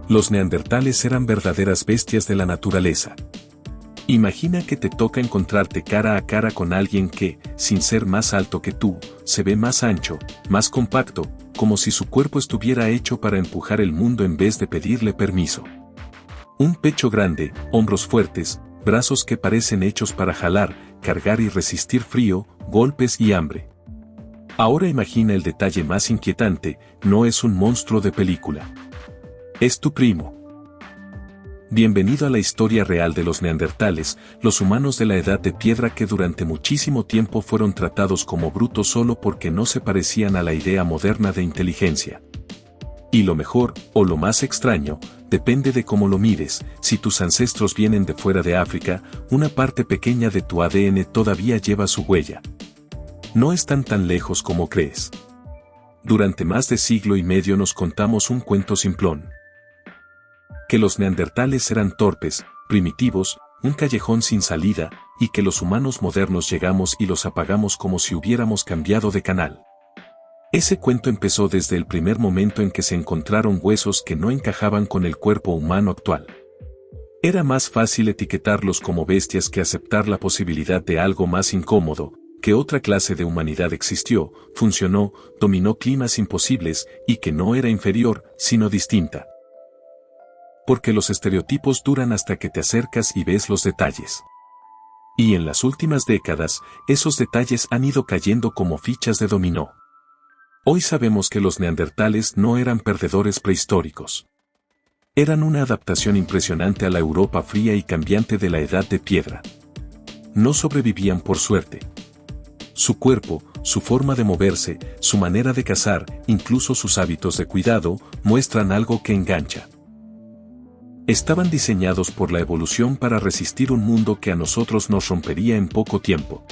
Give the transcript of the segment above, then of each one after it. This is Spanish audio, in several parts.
Los neandertales eran verdaderas bestias de la naturaleza. Imagina que te toca encontrarte cara a cara con alguien que, sin ser más alto que tú, se ve más ancho, más compacto, como si su cuerpo estuviera hecho para empujar el mundo en vez de pedirle permiso. Un pecho grande, hombros fuertes, brazos que parecen hechos para jalar, cargar y resistir frío, golpes y hambre. Ahora imagina el detalle más inquietante, no es un monstruo de película. Es tu primo. Bienvenido a la historia real de los neandertales, los humanos de la edad de piedra que durante muchísimo tiempo fueron tratados como brutos solo porque no se parecían a la idea moderna de inteligencia. Y lo mejor, o lo más extraño, depende de cómo lo mires, si tus ancestros vienen de fuera de África, una parte pequeña de tu ADN todavía lleva su huella. No están tan lejos como crees. Durante más de siglo y medio nos contamos un cuento simplón. Que los neandertales eran torpes, primitivos, un callejón sin salida, y que los humanos modernos llegamos y los apagamos como si hubiéramos cambiado de canal. Ese cuento empezó desde el primer momento en que se encontraron huesos que no encajaban con el cuerpo humano actual. Era más fácil etiquetarlos como bestias que aceptar la posibilidad de algo más incómodo, que otra clase de humanidad existió, funcionó, dominó climas imposibles, y que no era inferior, sino distinta. Porque los estereotipos duran hasta que te acercas y ves los detalles. Y en las últimas décadas, esos detalles han ido cayendo como fichas de dominó. Hoy sabemos que los neandertales no eran perdedores prehistóricos. Eran una adaptación impresionante a la Europa fría y cambiante de la edad de piedra. No sobrevivían por suerte. Su cuerpo, su forma de moverse, su manera de cazar, incluso sus hábitos de cuidado, muestran algo que engancha. Estaban diseñados por la evolución para resistir un mundo que a nosotros nos rompería en poco tiempo.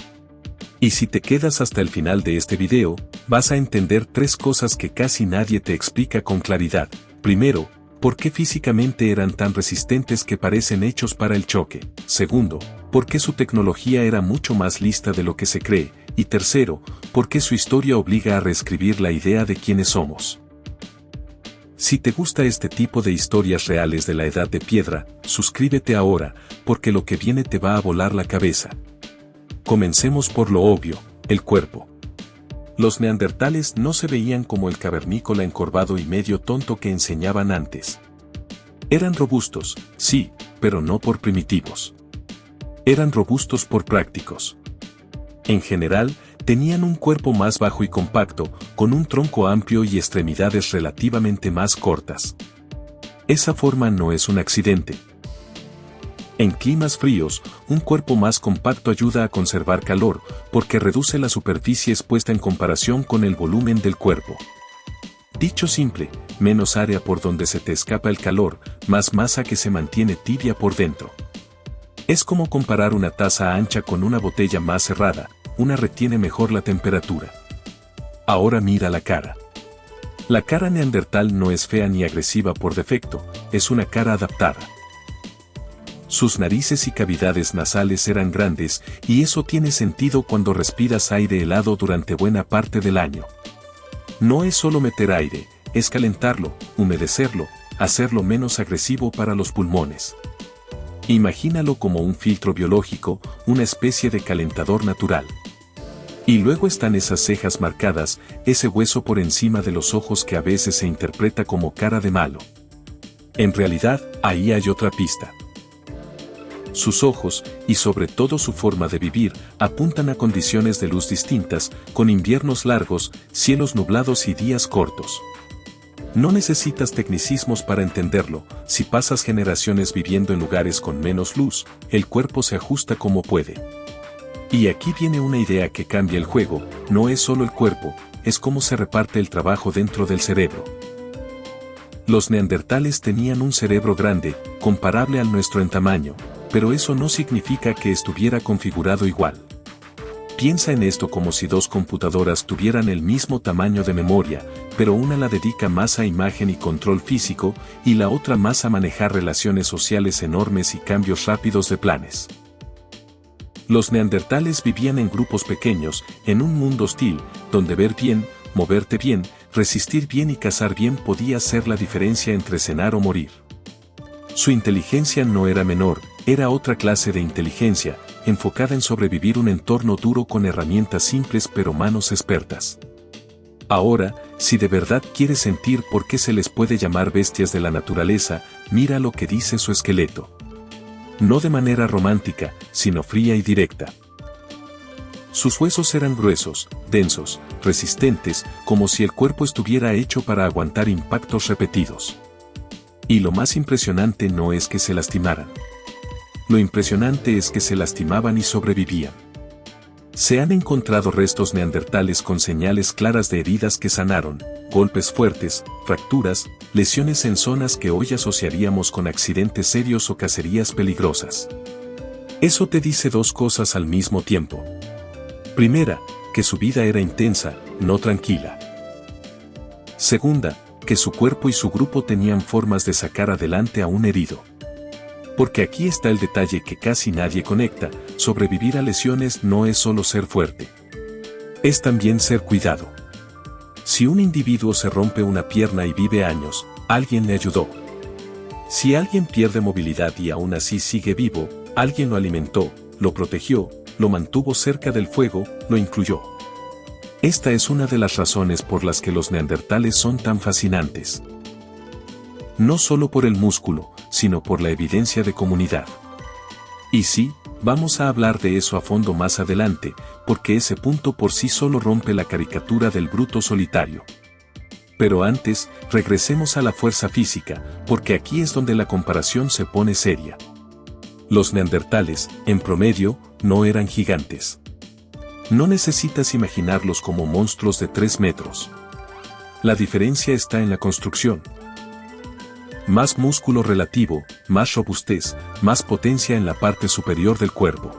Y si te quedas hasta el final de este video, vas a entender 3 cosas que casi nadie te explica con claridad. Primero, ¿por qué físicamente eran tan resistentes que parecen hechos para el choque? Segundo, ¿por qué su tecnología era mucho más lista de lo que se cree? Y tercero, ¿por qué su historia obliga a reescribir la idea de quiénes somos? Si te gusta este tipo de historias reales de la edad de piedra, suscríbete ahora, porque lo que viene te va a volar la cabeza. Comencemos por lo obvio, el cuerpo. Los neandertales no se veían como el cavernícola encorvado y medio tonto que enseñaban antes. Eran robustos, sí, pero no por primitivos. Eran robustos por prácticos. En general, tenían un cuerpo más bajo y compacto, con un tronco amplio y extremidades relativamente más cortas. Esa forma no es un accidente. En climas fríos, un cuerpo más compacto ayuda a conservar calor, porque reduce la superficie expuesta en comparación con el volumen del cuerpo. Dicho simple, menos área por donde se te escapa el calor, más masa que se mantiene tibia por dentro. Es como comparar una taza ancha con una botella más cerrada, una retiene mejor la temperatura. Ahora mira la cara. La cara neandertal no es fea ni agresiva por defecto, es una cara adaptada. Sus narices y cavidades nasales eran grandes, y eso tiene sentido cuando respiras aire helado durante buena parte del año. No es solo meter aire, es calentarlo, humedecerlo, hacerlo menos agresivo para los pulmones. Imagínalo como un filtro biológico, una especie de calentador natural. Y luego están esas cejas marcadas, ese hueso por encima de los ojos que a veces se interpreta como cara de malo. En realidad, ahí hay otra pista. Sus ojos, y sobre todo su forma de vivir, apuntan a condiciones de luz distintas, con inviernos largos, cielos nublados y días cortos. No necesitas tecnicismos para entenderlo, si pasas generaciones viviendo en lugares con menos luz, el cuerpo se ajusta como puede. Y aquí viene una idea que cambia el juego, no es solo el cuerpo, es cómo se reparte el trabajo dentro del cerebro. Los neandertales tenían un cerebro grande, comparable al nuestro en tamaño, pero eso no significa que estuviera configurado igual. Piensa en esto como si 2 computadoras tuvieran el mismo tamaño de memoria, pero una la dedica más a imagen y control físico, y la otra más a manejar relaciones sociales enormes y cambios rápidos de planes. Los neandertales vivían en grupos pequeños, en un mundo hostil, donde ver bien, moverte bien, resistir bien y cazar bien podía ser la diferencia entre cenar o morir. Su inteligencia no era menor, era otra clase de inteligencia, enfocada en sobrevivir un entorno duro con herramientas simples pero manos expertas. Ahora, si de verdad quieres sentir por qué se les puede llamar bestias de la naturaleza, mira lo que dice su esqueleto. No de manera romántica, sino fría y directa. Sus huesos eran gruesos, densos, resistentes, como si el cuerpo estuviera hecho para aguantar impactos repetidos. Y lo más impresionante no es que se lastimaran. Lo impresionante es que se lastimaban y sobrevivían. Se han encontrado restos neandertales con señales claras de heridas que sanaron, golpes fuertes, fracturas, lesiones en zonas que hoy asociaríamos con accidentes serios o cacerías peligrosas. Eso te dice dos cosas al mismo tiempo. Primera, que su vida era intensa, no tranquila. Segunda, que su cuerpo y su grupo tenían formas de sacar adelante a un herido. Porque aquí está el detalle que casi nadie conecta: sobrevivir a lesiones no es solo ser fuerte. Es también ser cuidado. Si un individuo se rompe una pierna y vive años, alguien le ayudó. Si alguien pierde movilidad y aún así sigue vivo, alguien lo alimentó, lo protegió, lo mantuvo cerca del fuego, lo incluyó. Esta es una de las razones por las que los neandertales son tan fascinantes. No solo por el músculo, sino por la evidencia de comunidad. Y sí, vamos a hablar de eso a fondo más adelante, porque ese punto por sí solo rompe la caricatura del bruto solitario. Pero antes, regresemos a la fuerza física, porque aquí es donde la comparación se pone seria. Los neandertales, en promedio, no eran gigantes. No necesitas imaginarlos como monstruos de 3 metros. La diferencia está en la construcción. Más músculo relativo, más robustez, más potencia en la parte superior del cuerpo.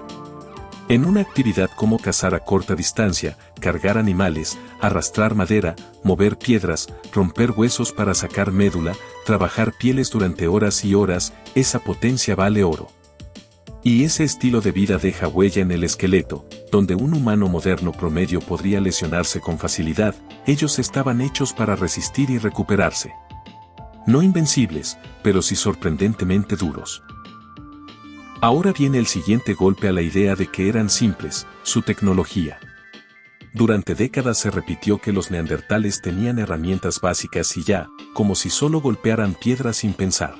En una actividad como cazar a corta distancia, cargar animales, arrastrar madera, mover piedras, romper huesos para sacar médula, trabajar pieles durante horas y horas, esa potencia vale oro. Y ese estilo de vida deja huella en el esqueleto, donde un humano moderno promedio podría lesionarse con facilidad. Ellos estaban hechos para resistir y recuperarse. No invencibles, pero sí sorprendentemente duros. Ahora viene el siguiente golpe a la idea de que eran simples: su tecnología. Durante décadas se repitió que los neandertales tenían herramientas básicas y ya, como si solo golpearan piedra sin pensar.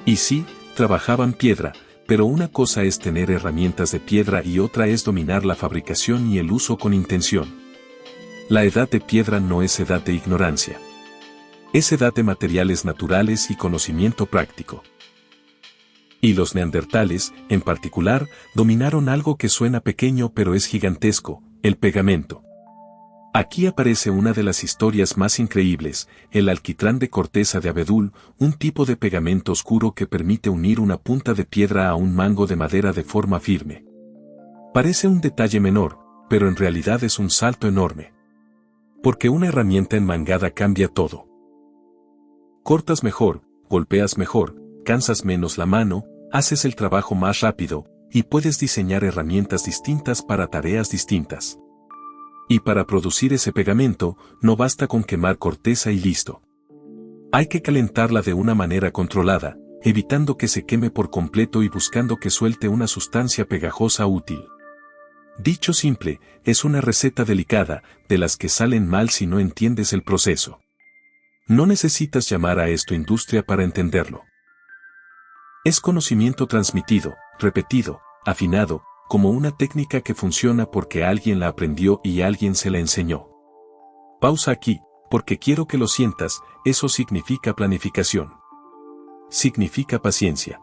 Y sí, trabajaban piedra, pero una cosa es tener herramientas de piedra y otra es dominar la fabricación y el uso con intención. La edad de piedra no es edad de ignorancia. Es edad de materiales naturales y conocimiento práctico. Y los neandertales, en particular, dominaron algo que suena pequeño pero es gigantesco: el pegamento. Aquí aparece una de las historias más increíbles: el alquitrán de corteza de abedul, un tipo de pegamento oscuro que permite unir una punta de piedra a un mango de madera de forma firme. Parece un detalle menor, pero en realidad es un salto enorme. Porque una herramienta enmangada cambia todo. Cortas mejor, golpeas mejor, cansas menos la mano, haces el trabajo más rápido, y puedes diseñar herramientas distintas para tareas distintas. Y para producir ese pegamento, no basta con quemar corteza y listo. Hay que calentarla de una manera controlada, evitando que se queme por completo y buscando que suelte una sustancia pegajosa útil. Dicho simple, es una receta delicada, de las que salen mal si no entiendes el proceso. No necesitas llamar a esto industria para entenderlo. Es conocimiento transmitido, repetido, afinado, como una técnica que funciona porque alguien la aprendió y alguien se la enseñó. Pausa aquí, porque quiero que lo sientas. Eso significa planificación. Significa paciencia.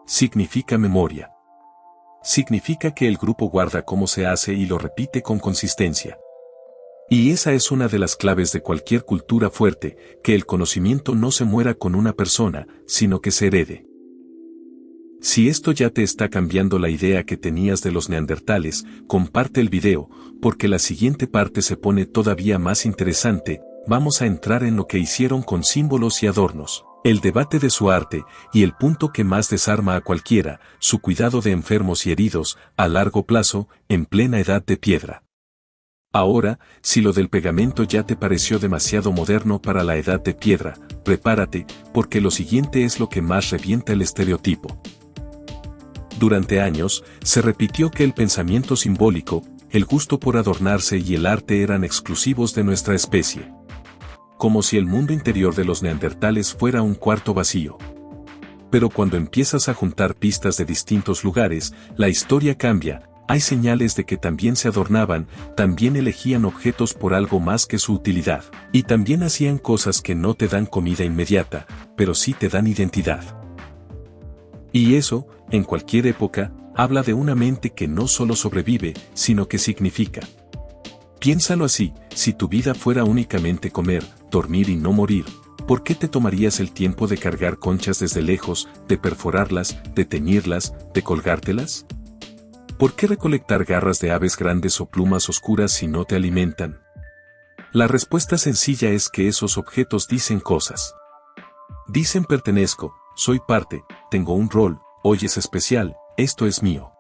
Significa memoria. Significa que el grupo guarda cómo se hace y lo repite con consistencia. Y esa es una de las claves de cualquier cultura fuerte: que el conocimiento no se muera con una persona, sino que se herede. Si esto ya te está cambiando la idea que tenías de los neandertales, comparte el video, porque la siguiente parte se pone todavía más interesante. Vamos a entrar en lo que hicieron con símbolos y adornos, el debate de su arte, y el punto que más desarma a cualquiera: su cuidado de enfermos y heridos, a largo plazo, en plena edad de piedra. Ahora, si lo del pegamento ya te pareció demasiado moderno para la edad de piedra, prepárate, porque lo siguiente es lo que más revienta el estereotipo. Durante años, se repitió que el pensamiento simbólico, el gusto por adornarse y el arte eran exclusivos de nuestra especie. Como si el mundo interior de los neandertales fuera un cuarto vacío. Pero cuando empiezas a juntar pistas de distintos lugares, la historia cambia. Hay señales de que también se adornaban, también elegían objetos por algo más que su utilidad, y también hacían cosas que no te dan comida inmediata, pero sí te dan identidad. Y eso, en cualquier época, habla de una mente que no solo sobrevive, sino que significa. Piénsalo así, si tu vida fuera únicamente comer, dormir y no morir, ¿por qué te tomarías el tiempo de cargar conchas desde lejos, de perforarlas, de teñirlas, de colgártelas? ¿Por qué recolectar garras de aves grandes o plumas oscuras si no te alimentan? La respuesta sencilla es que esos objetos dicen cosas. Dicen pertenezco, soy parte, tengo un rol, hoy es especial, esto es mío.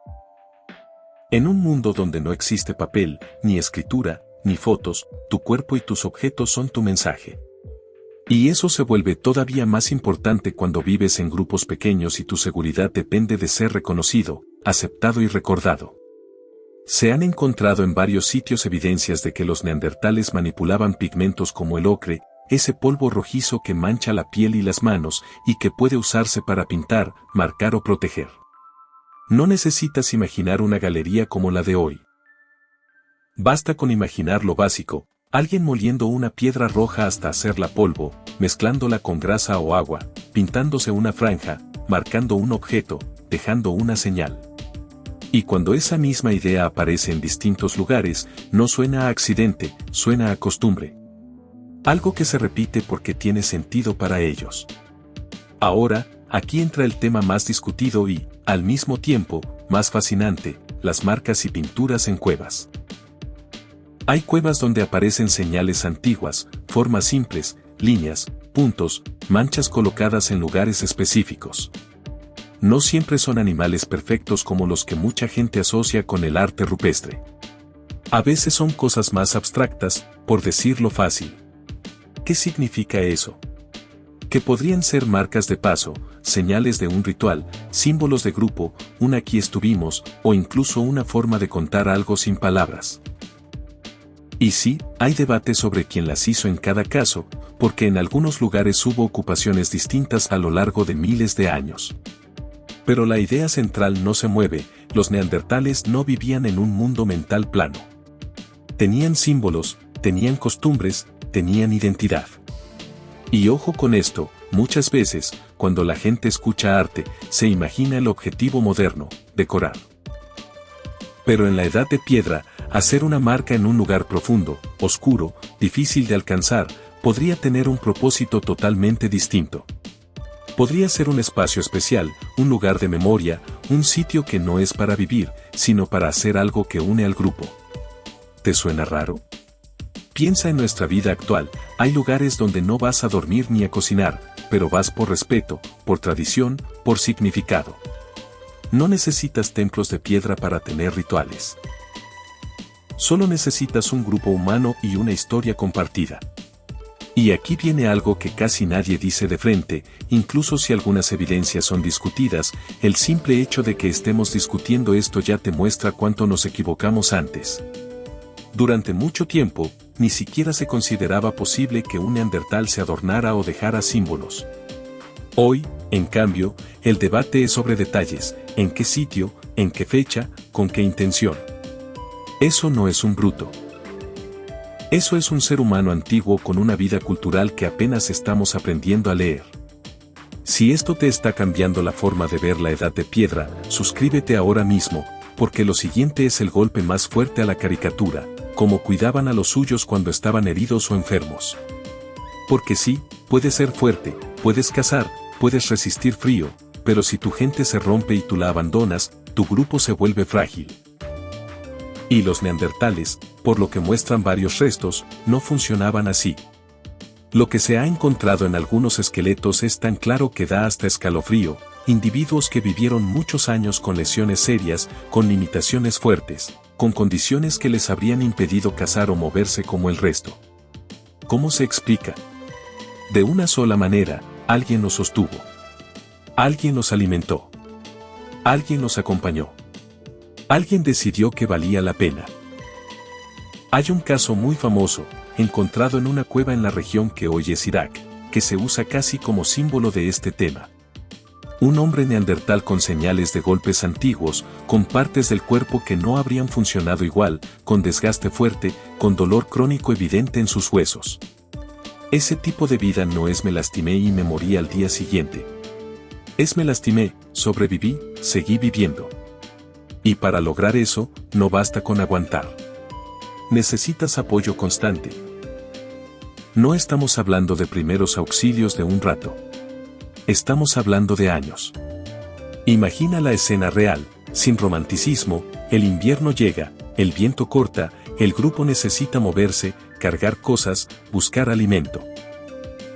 En un mundo donde no existe papel, ni escritura, ni fotos, tu cuerpo y tus objetos son tu mensaje. Y eso se vuelve todavía más importante cuando vives en grupos pequeños y tu seguridad depende de ser reconocido, aceptado y recordado. Se han encontrado en varios sitios evidencias de que los neandertales manipulaban pigmentos como el ocre, ese polvo rojizo que mancha la piel y las manos y que puede usarse para pintar, marcar o proteger. No necesitas imaginar una galería como la de hoy. Basta con imaginar lo básico, alguien moliendo una piedra roja hasta hacerla polvo, mezclándola con grasa o agua, pintándose una franja, marcando un objeto, dejando una señal. Y cuando esa misma idea aparece en distintos lugares, no suena a accidente, suena a costumbre. Algo que se repite porque tiene sentido para ellos. Ahora, aquí entra el tema más discutido y, al mismo tiempo, más fascinante, las marcas y pinturas en cuevas. Hay cuevas donde aparecen señales antiguas, formas simples, líneas, puntos, manchas colocadas en lugares específicos. No siempre son animales perfectos como los que mucha gente asocia con el arte rupestre. A veces son cosas más abstractas, por decirlo fácil. ¿Qué significa eso? Que podrían ser marcas de paso, señales de un ritual, símbolos de grupo, un aquí estuvimos, o incluso una forma de contar algo sin palabras. Y sí, hay debate sobre quién las hizo en cada caso, porque en algunos lugares hubo ocupaciones distintas a lo largo de miles de años. Pero la idea central no se mueve, los neandertales no vivían en un mundo mental plano. Tenían símbolos, tenían costumbres, tenían identidad. Y ojo con esto, muchas veces, cuando la gente escucha arte, se imagina el objetivo moderno, decorar. Pero en la edad de piedra, hacer una marca en un lugar profundo, oscuro, difícil de alcanzar, podría tener un propósito totalmente distinto. Podría ser un espacio especial, un lugar de memoria, un sitio que no es para vivir, sino para hacer algo que une al grupo. ¿Te suena raro? Piensa en nuestra vida actual, hay lugares donde no vas a dormir ni a cocinar, pero vas por respeto, por tradición, por significado. No necesitas templos de piedra para tener rituales. Solo necesitas un grupo humano y una historia compartida. Y aquí viene algo que casi nadie dice de frente, incluso si algunas evidencias son discutidas, el simple hecho de que estemos discutiendo esto ya te muestra cuánto nos equivocamos antes. Durante mucho tiempo, ni siquiera se consideraba posible que un neandertal se adornara o dejara símbolos. Hoy, en cambio, el debate es sobre detalles, en qué sitio, en qué fecha, con qué intención. Eso no es un bruto. Eso es un ser humano antiguo con una vida cultural que apenas estamos aprendiendo a leer. Si esto te está cambiando la forma de ver la edad de piedra, suscríbete ahora mismo, porque lo siguiente es el golpe más fuerte a la caricatura, como cuidaban a los suyos cuando estaban heridos o enfermos. Porque sí, puedes ser fuerte, puedes cazar, puedes resistir frío, pero si tu gente se rompe y tú la abandonas, tu grupo se vuelve frágil. Y los neandertales, por lo que muestran varios restos, no funcionaban así. Lo que se ha encontrado en algunos esqueletos es tan claro que da hasta escalofrío, individuos que vivieron muchos años con lesiones serias, con limitaciones fuertes, con condiciones que les habrían impedido cazar o moverse como el resto. ¿Cómo se explica? De una sola manera, alguien los sostuvo. Alguien los alimentó. Alguien los acompañó. Alguien decidió que valía la pena. Hay un caso muy famoso, encontrado en una cueva en la región que hoy es Irak, que se usa casi como símbolo de este tema. Un hombre neandertal con señales de golpes antiguos, con partes del cuerpo que no habrían funcionado igual, con desgaste fuerte, con dolor crónico evidente en sus huesos. Ese tipo de vida no es me lastimé y me morí al día siguiente. Es me lastimé, sobreviví, seguí viviendo. Y para lograr eso, no basta con aguantar. Necesitas apoyo constante. No estamos hablando de primeros auxilios de un rato. Estamos hablando de años. Imagina la escena real, sin romanticismo, el invierno llega, el viento corta, el grupo necesita moverse, cargar cosas, buscar alimento.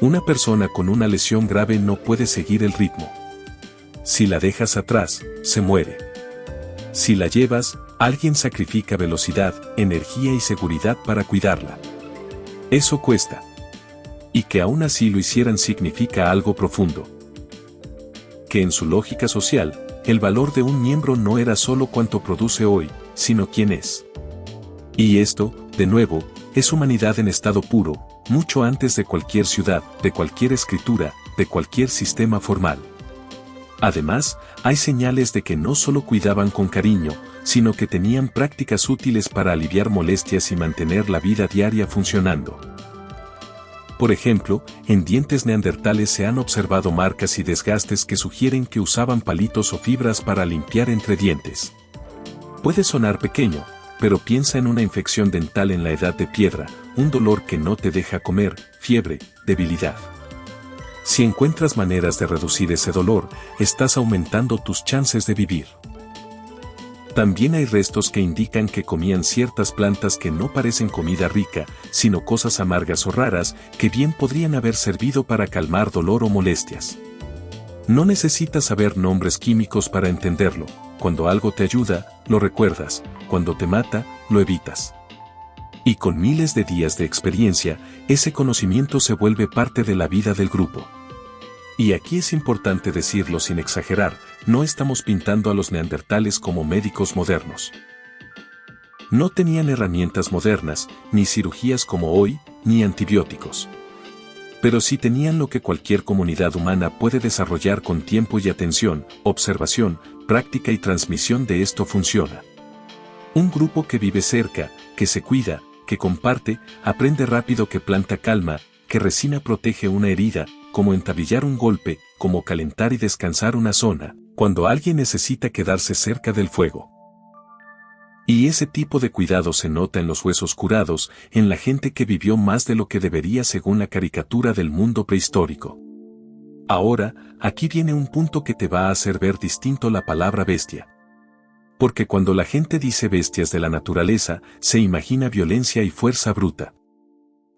Una persona con una lesión grave no puede seguir el ritmo. Si la dejas atrás, se muere. Si la llevas, alguien sacrifica velocidad, energía y seguridad para cuidarla. Eso cuesta. Y que aún así lo hicieran significa algo profundo. Que en su lógica social, el valor de un miembro no era solo cuánto produce hoy, sino quién es. Y esto, de nuevo, es humanidad en estado puro, mucho antes de cualquier ciudad, de cualquier escritura, de cualquier sistema formal. Además, hay señales de que no solo cuidaban con cariño, sino que tenían prácticas útiles para aliviar molestias y mantener la vida diaria funcionando. Por ejemplo, en dientes neandertales se han observado marcas y desgastes que sugieren que usaban palitos o fibras para limpiar entre dientes. Puede sonar pequeño, pero piensa en una infección dental en la edad de piedra, un dolor que no te deja comer, fiebre, debilidad. Si encuentras maneras de reducir ese dolor, estás aumentando tus chances de vivir. También hay restos que indican que comían ciertas plantas que no parecen comida rica, sino cosas amargas o raras que bien podrían haber servido para calmar dolor o molestias. No necesitas saber nombres químicos para entenderlo. Cuando algo te ayuda, lo recuerdas. Cuando te mata, lo evitas. Y con miles de días de experiencia, ese conocimiento se vuelve parte de la vida del grupo. Y aquí es importante decirlo sin exagerar, no estamos pintando a los neandertales como médicos modernos. No tenían herramientas modernas, ni cirugías como hoy, ni antibióticos. Pero sí tenían lo que cualquier comunidad humana puede desarrollar con tiempo y atención, observación, práctica y transmisión de esto funciona. Un grupo que vive cerca, que se cuida, que comparte, aprende rápido, que planta calma, que resina protege una herida, como entablillar un golpe, como calentar y descansar una zona, cuando alguien necesita quedarse cerca del fuego. Y ese tipo de cuidado se nota en los huesos curados, en la gente que vivió más de lo que debería según la caricatura del mundo prehistórico. Ahora, aquí viene un punto que te va a hacer ver distinto la palabra bestia. Porque cuando la gente dice bestias de la naturaleza, se imagina violencia y fuerza bruta.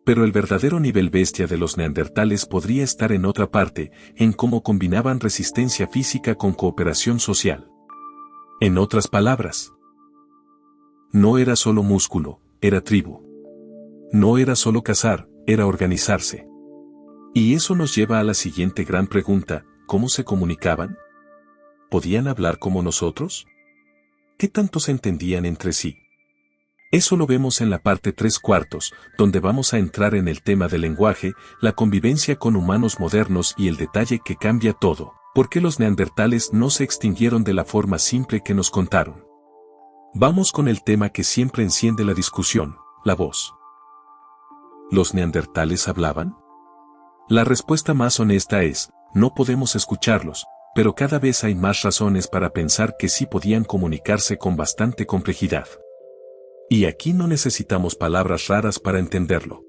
Pero el verdadero nivel bestia de los neandertales podría estar en otra parte, en cómo combinaban resistencia física con cooperación social. En otras palabras, no era solo músculo, era tribu. No era solo cazar, era organizarse. Y eso nos lleva a la siguiente gran pregunta, ¿cómo se comunicaban? ¿Podían hablar como nosotros? ¿Qué tanto se entendían entre sí? Eso lo vemos en la parte 3/4, donde vamos a entrar en el tema del lenguaje, la convivencia con humanos modernos y el detalle que cambia todo, ¿por qué los neandertales no se extinguieron de la forma simple que nos contaron? Vamos con el tema que siempre enciende la discusión, la voz. ¿Los neandertales hablaban? La respuesta más honesta es, no podemos escucharlos, pero cada vez hay más razones para pensar que sí podían comunicarse con bastante complejidad. Y aquí no necesitamos palabras raras para entenderlo.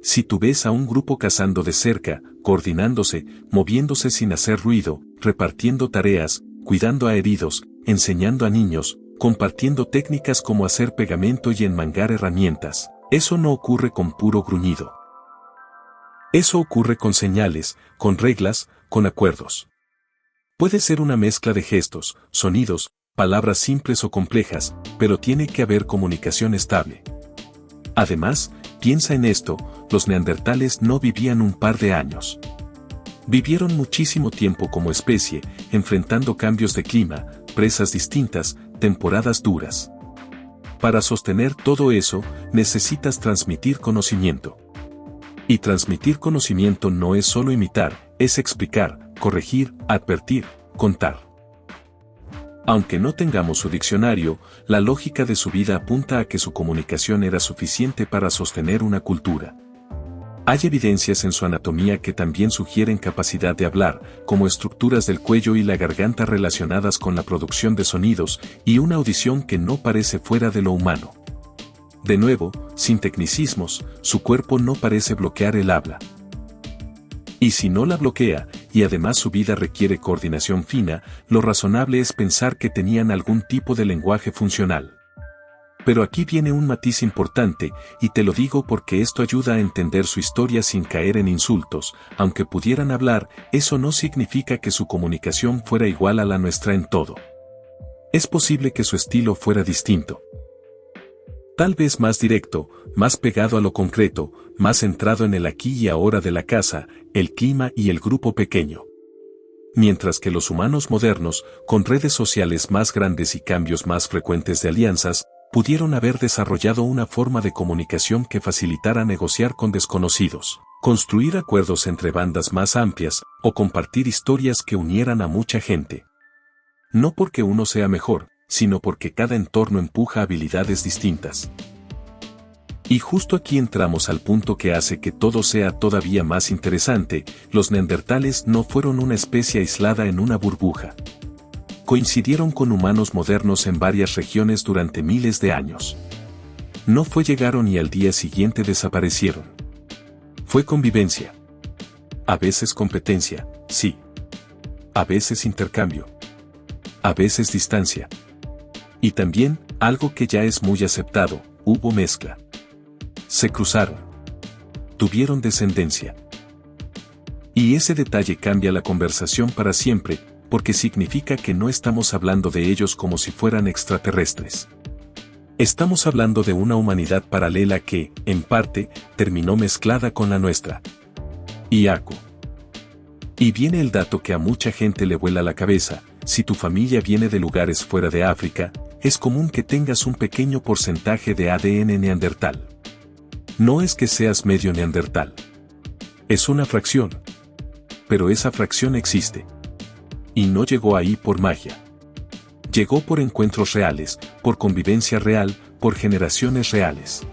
Si tú ves a un grupo cazando de cerca, coordinándose, moviéndose sin hacer ruido, repartiendo tareas, cuidando a heridos, enseñando a niños, compartiendo técnicas como hacer pegamento y enmangar herramientas, eso no ocurre con puro gruñido. Eso ocurre con señales, con reglas, con acuerdos. Puede ser una mezcla de gestos, sonidos, palabras simples o complejas, pero tiene que haber comunicación estable. Además, piensa en esto, los neandertales no vivían un par de años. Vivieron muchísimo tiempo como especie, enfrentando cambios de clima, presas distintas, temporadas duras. Para sostener todo eso, necesitas transmitir conocimiento. Y transmitir conocimiento no es solo imitar, es explicar, corregir, advertir, contar. Aunque no tengamos su diccionario, la lógica de su vida apunta a que su comunicación era suficiente para sostener una cultura. Hay evidencias en su anatomía que también sugieren capacidad de hablar, como estructuras del cuello y la garganta relacionadas con la producción de sonidos, y una audición que no parece fuera de lo humano. De nuevo, sin tecnicismos, su cuerpo no parece bloquear el habla. Y si no la bloquea, y además su vida requiere coordinación fina, lo razonable es pensar que tenían algún tipo de lenguaje funcional. Pero aquí viene un matiz importante, y te lo digo porque esto ayuda a entender su historia sin caer en insultos. Aunque pudieran hablar, eso no significa que su comunicación fuera igual a la nuestra en todo. Es posible que su estilo fuera distinto. Tal vez más directo, más pegado a lo concreto, más centrado en el aquí y ahora de la casa, el clima y el grupo pequeño. Mientras que los humanos modernos, con redes sociales más grandes y cambios más frecuentes de alianzas, pudieron haber desarrollado una forma de comunicación que facilitara negociar con desconocidos, construir acuerdos entre bandas más amplias, o compartir historias que unieran a mucha gente. No porque uno sea mejor, sino porque cada entorno empuja habilidades distintas. Y justo aquí entramos al punto que hace que todo sea todavía más interesante: los neandertales no fueron una especie aislada en una burbuja. Coincidieron con humanos modernos en varias regiones durante miles de años. No fue llegaron y al día siguiente desaparecieron. Fue convivencia. A veces competencia, sí. A veces intercambio. A veces distancia. Y también, algo que ya es muy aceptado, hubo mezcla. Se cruzaron. Tuvieron descendencia. Y ese detalle cambia la conversación para siempre, porque significa que no estamos hablando de ellos como si fueran extraterrestres. Estamos hablando de una humanidad paralela que, en parte, terminó mezclada con la nuestra. Iaco. Y viene el dato que a mucha gente le vuela la cabeza: si tu familia viene de lugares fuera de África, es común que tengas un pequeño porcentaje de ADN neandertal. No es que seas medio neandertal. Es una fracción. Pero esa fracción existe. Y no llegó ahí por magia. Llegó por encuentros reales, por convivencia real, por generaciones reales.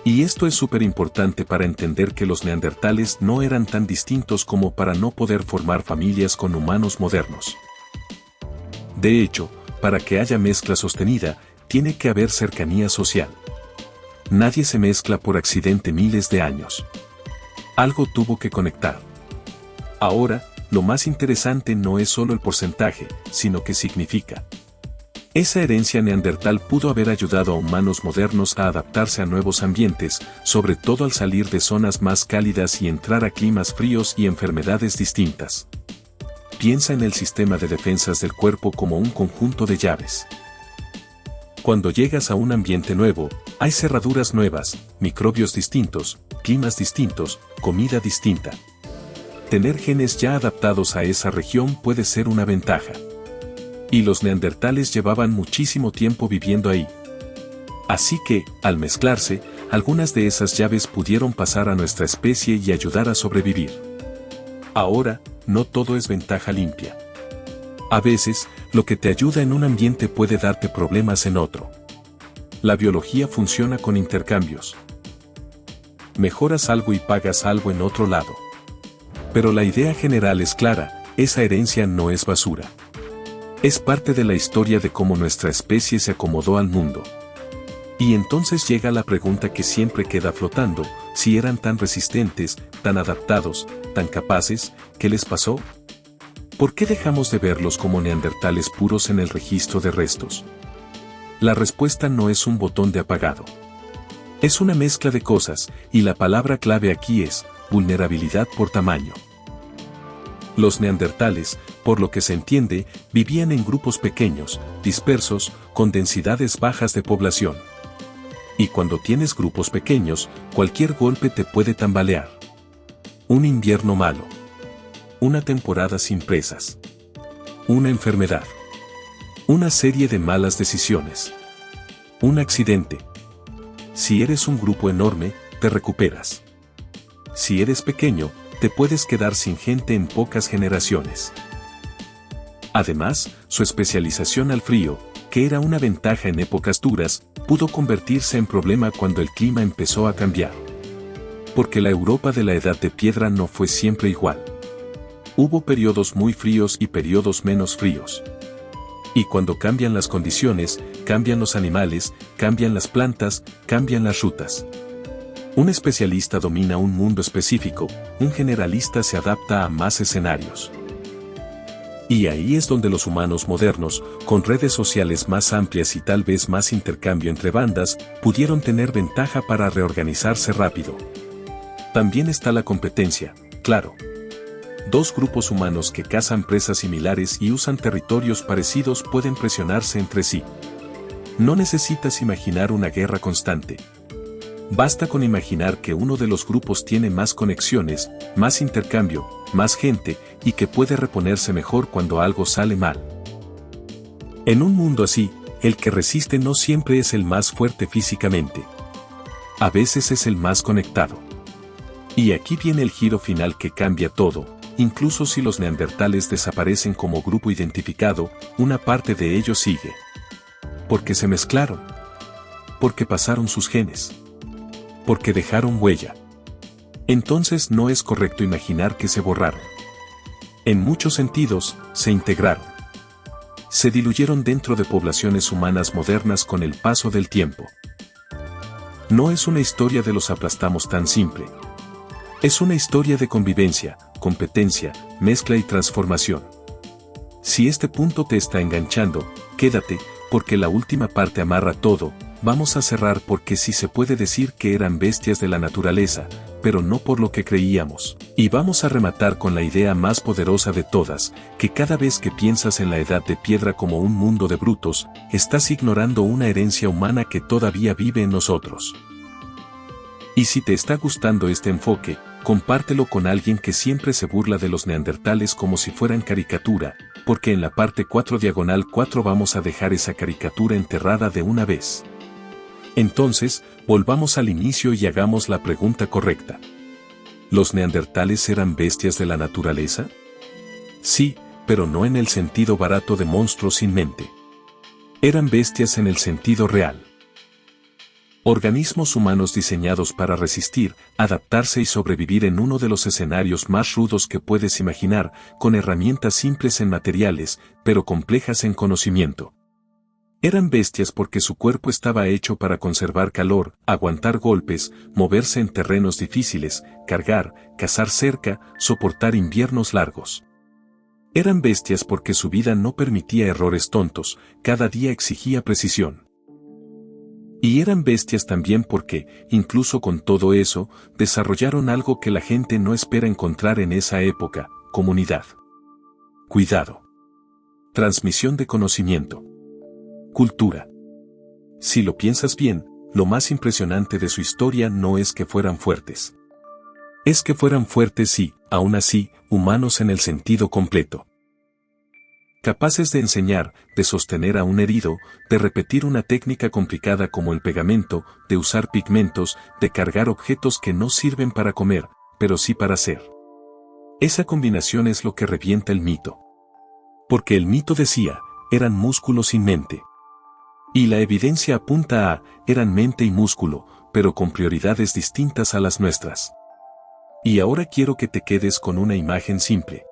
Y esto es súper importante para entender que los neandertales no eran tan distintos como para no poder formar familias con humanos modernos. De hecho, para que haya mezcla sostenida, tiene que haber cercanía social. Nadie se mezcla por accidente miles de años. Algo tuvo que conectar. Ahora, lo más interesante no es solo el porcentaje, sino qué significa. Esa herencia neandertal pudo haber ayudado a humanos modernos a adaptarse a nuevos ambientes, sobre todo al salir de zonas más cálidas y entrar a climas fríos y enfermedades distintas. Piensa en el sistema de defensas del cuerpo como un conjunto de llaves. Cuando llegas a un ambiente nuevo, hay cerraduras nuevas, microbios distintos, climas distintos, comida distinta. Tener genes ya adaptados a esa región puede ser una ventaja. Y los neandertales llevaban muchísimo tiempo viviendo ahí. Así que, al mezclarse, algunas de esas llaves pudieron pasar a nuestra especie y ayudar a sobrevivir. Ahora, no todo es ventaja limpia. A veces, lo que te ayuda en un ambiente puede darte problemas en otro. La biología funciona con intercambios. Mejoras algo y pagas algo en otro lado. Pero la idea general es clara: esa herencia no es basura. Es parte de la historia de cómo nuestra especie se acomodó al mundo. Y entonces llega la pregunta que siempre queda flotando: si eran tan resistentes, tan adaptados, tan capaces, ¿qué les pasó? ¿Por qué dejamos de verlos como neandertales puros en el registro de restos? La respuesta no es un botón de apagado. Es una mezcla de cosas, y la palabra clave aquí es vulnerabilidad por tamaño. Los neandertales, por lo que se entiende, vivían en grupos pequeños, dispersos, con densidades bajas de población. Y cuando tienes grupos pequeños, cualquier golpe te puede tambalear. Un invierno malo. Una temporada sin presas. Una enfermedad. Una serie de malas decisiones. Un accidente. Si eres un grupo enorme, te recuperas. Si eres pequeño, te puedes quedar sin gente en pocas generaciones. Además, su especialización al frío, que era una ventaja en épocas duras, pudo convertirse en problema cuando el clima empezó a cambiar. Porque la Europa de la Edad de Piedra no fue siempre igual. Hubo periodos muy fríos y periodos menos fríos. Y cuando cambian las condiciones, cambian los animales, cambian las plantas, cambian las rutas. Un especialista domina un mundo específico, un generalista se adapta a más escenarios. Y ahí es donde los humanos modernos, con redes sociales más amplias y tal vez más intercambio entre bandas, pudieron tener ventaja para reorganizarse rápido. También está la competencia, claro. Dos grupos humanos que cazan presas similares y usan territorios parecidos pueden presionarse entre sí. No necesitas imaginar una guerra constante. Basta con imaginar que uno de los grupos tiene más conexiones, más intercambio, más gente, y que puede reponerse mejor cuando algo sale mal. En un mundo así, el que resiste no siempre es el más fuerte físicamente. A veces es el más conectado. Y aquí viene el giro final que cambia todo, incluso si los neandertales desaparecen como grupo identificado, una parte de ellos sigue. Porque se mezclaron. Porque pasaron sus genes. Porque dejaron huella. Entonces no es correcto imaginar que se borraron. En muchos sentidos, se integraron. Se diluyeron dentro de poblaciones humanas modernas con el paso del tiempo. No es una historia de los aplastamos tan simple. Es una historia de convivencia, competencia, mezcla y transformación. Si este punto te está enganchando, quédate, porque la última parte amarra todo. Vamos a cerrar porque sí se puede decir que eran bestias de la naturaleza, pero no por lo que creíamos. Y vamos a rematar con la idea más poderosa de todas, que cada vez que piensas en la Edad de Piedra como un mundo de brutos, estás ignorando una herencia humana que todavía vive en nosotros. Y si te está gustando este enfoque, compártelo con alguien que siempre se burla de los neandertales como si fueran caricatura, porque en la parte 4/4 vamos a dejar esa caricatura enterrada de una vez. Entonces, volvamos al inicio y hagamos la pregunta correcta. ¿Los neandertales eran bestias de la naturaleza? Sí, pero no en el sentido barato de monstruos sin mente. Eran bestias en el sentido real. Organismos humanos diseñados para resistir, adaptarse y sobrevivir en uno de los escenarios más rudos que puedes imaginar, con herramientas simples en materiales, pero complejas en conocimiento. Eran bestias porque su cuerpo estaba hecho para conservar calor, aguantar golpes, moverse en terrenos difíciles, cargar, cazar cerca, soportar inviernos largos. Eran bestias porque su vida no permitía errores tontos, cada día exigía precisión. Y eran bestias también porque, incluso con todo eso, desarrollaron algo que la gente no espera encontrar en esa época: comunidad. Cuidado. Transmisión de conocimiento. Cultura. Si lo piensas bien, lo más impresionante de su historia no es que fueran fuertes. Es que fueran fuertes y, aún así, humanos en el sentido completo. Capaces de enseñar, de sostener a un herido, de repetir una técnica complicada como el pegamento, de usar pigmentos, de cargar objetos que no sirven para comer, pero sí para hacer. Esa combinación es lo que revienta el mito. Porque el mito decía, eran músculos sin mente. Y la evidencia apunta a, eran mente y músculo, pero con prioridades distintas a las nuestras. Y ahora quiero que te quedes con una imagen simple.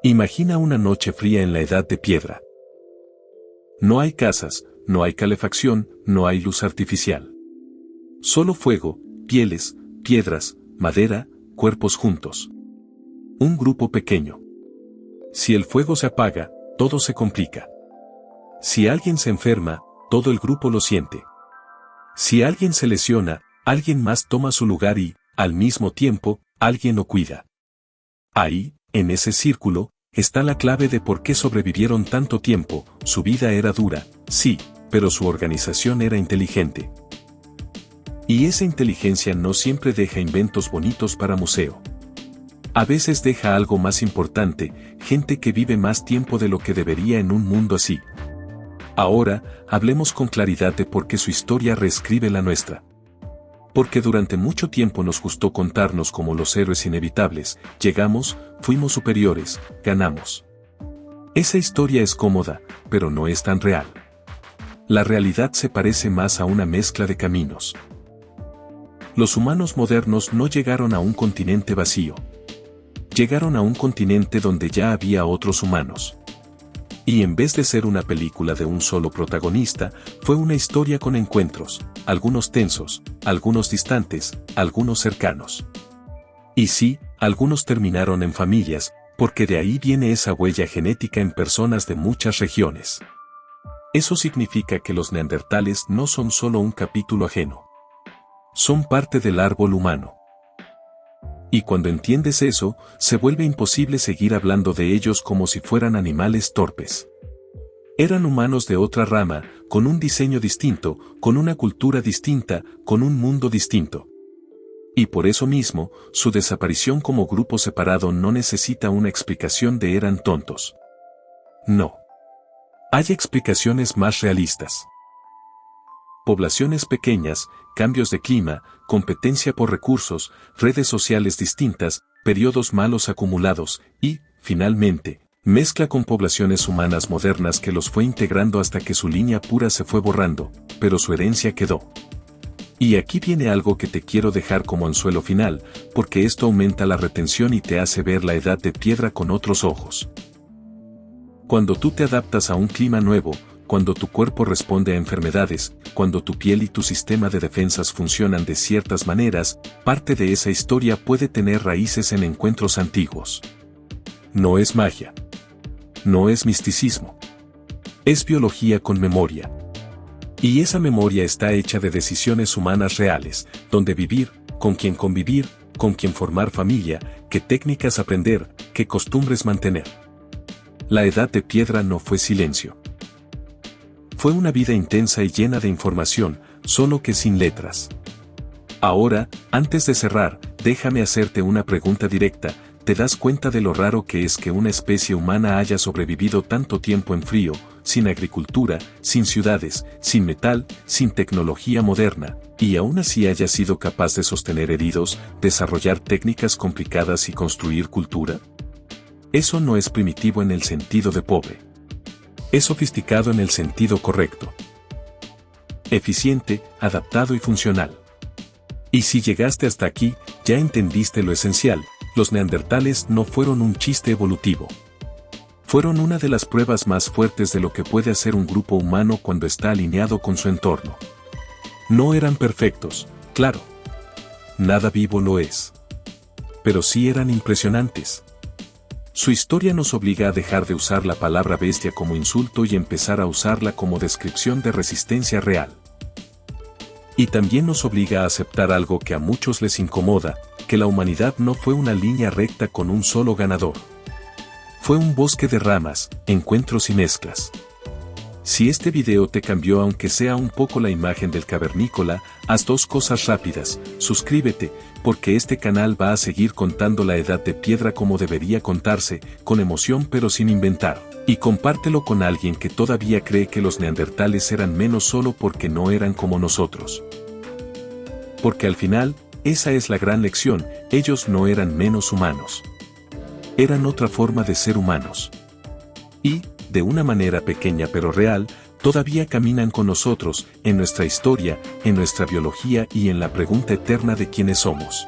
Imagina una noche fría en la Edad de Piedra. No hay casas, no hay calefacción, no hay luz artificial. Solo fuego, pieles, piedras, madera, cuerpos juntos. Un grupo pequeño. Si el fuego se apaga, todo se complica. Si alguien se enferma, todo el grupo lo siente. Si alguien se lesiona, alguien más toma su lugar y, al mismo tiempo, alguien lo cuida. Ahí, en ese círculo, está la clave de por qué sobrevivieron tanto tiempo. Su vida era dura, sí, pero su organización era inteligente. Y esa inteligencia no siempre deja inventos bonitos para museo. A veces deja algo más importante, gente que vive más tiempo de lo que debería en un mundo así. Ahora, hablemos con claridad de por qué su historia reescribe la nuestra. Porque durante mucho tiempo nos gustó contarnos como los héroes inevitables, llegamos, fuimos superiores, ganamos. Esa historia es cómoda, pero no es tan real. La realidad se parece más a una mezcla de caminos. Los humanos modernos no llegaron a un continente vacío. Llegaron a un continente donde ya había otros humanos. Y en vez de ser una película de un solo protagonista, fue una historia con encuentros, algunos tensos, algunos distantes, algunos cercanos. Y sí, algunos terminaron en familias, porque de ahí viene esa huella genética en personas de muchas regiones. Eso significa que los neandertales no son solo un capítulo ajeno. Son parte del árbol humano. Y cuando entiendes eso, se vuelve imposible seguir hablando de ellos como si fueran animales torpes. Eran humanos de otra rama, con un diseño distinto, con una cultura distinta, con un mundo distinto. Y por eso mismo, su desaparición como grupo separado no necesita una explicación de eran tontos. No. Hay explicaciones más realistas. Poblaciones pequeñas, cambios de clima, competencia por recursos, redes sociales distintas, periodos malos acumulados y, finalmente, mezcla con poblaciones humanas modernas que los fue integrando hasta que su línea pura se fue borrando, pero su herencia quedó. Y aquí viene algo que te quiero dejar como anzuelo final, porque esto aumenta la retención y te hace ver la edad de piedra con otros ojos. Cuando tú te adaptas a un clima nuevo, cuando tu cuerpo responde a enfermedades, cuando tu piel y tu sistema de defensas funcionan de ciertas maneras, parte de esa historia puede tener raíces en encuentros antiguos. No es magia. No es misticismo. Es biología con memoria. Y esa memoria está hecha de decisiones humanas reales, donde vivir, con quién convivir, con quién formar familia, qué técnicas aprender, qué costumbres mantener. La edad de piedra no fue silencio. Fue una vida intensa y llena de información, solo que sin letras. Ahora, antes de cerrar, déjame hacerte una pregunta directa. ¿Te das cuenta de lo raro que es que una especie humana haya sobrevivido tanto tiempo en frío, sin agricultura, sin ciudades, sin metal, sin tecnología moderna, y aún así haya sido capaz de sostener heridos, desarrollar técnicas complicadas y construir cultura? Eso no es primitivo en el sentido de pobre. Es sofisticado en el sentido correcto. Eficiente, adaptado y funcional. Y si llegaste hasta aquí, ya entendiste lo esencial. Los neandertales no fueron un chiste evolutivo. Fueron una de las pruebas más fuertes de lo que puede hacer un grupo humano cuando está alineado con su entorno. No eran perfectos, claro. Nada vivo lo es. Pero sí eran impresionantes. Su historia nos obliga a dejar de usar la palabra bestia como insulto y empezar a usarla como descripción de resistencia real. Y también nos obliga a aceptar algo que a muchos les incomoda, que la humanidad no fue una línea recta con un solo ganador. Fue un bosque de ramas, encuentros y mezclas. Si este video te cambió aunque sea un poco la imagen del cavernícola, haz dos cosas rápidas. Suscríbete, porque este canal va a seguir contando la edad de piedra como debería contarse, con emoción pero sin inventar. Y compártelo con alguien que todavía cree que los neandertales eran menos solo porque no eran como nosotros. Porque al final, esa es la gran lección, ellos no eran menos humanos. Eran otra forma de ser humanos. Y, de una manera pequeña pero real, todavía caminan con nosotros, en nuestra historia, en nuestra biología y en la pregunta eterna de quiénes somos.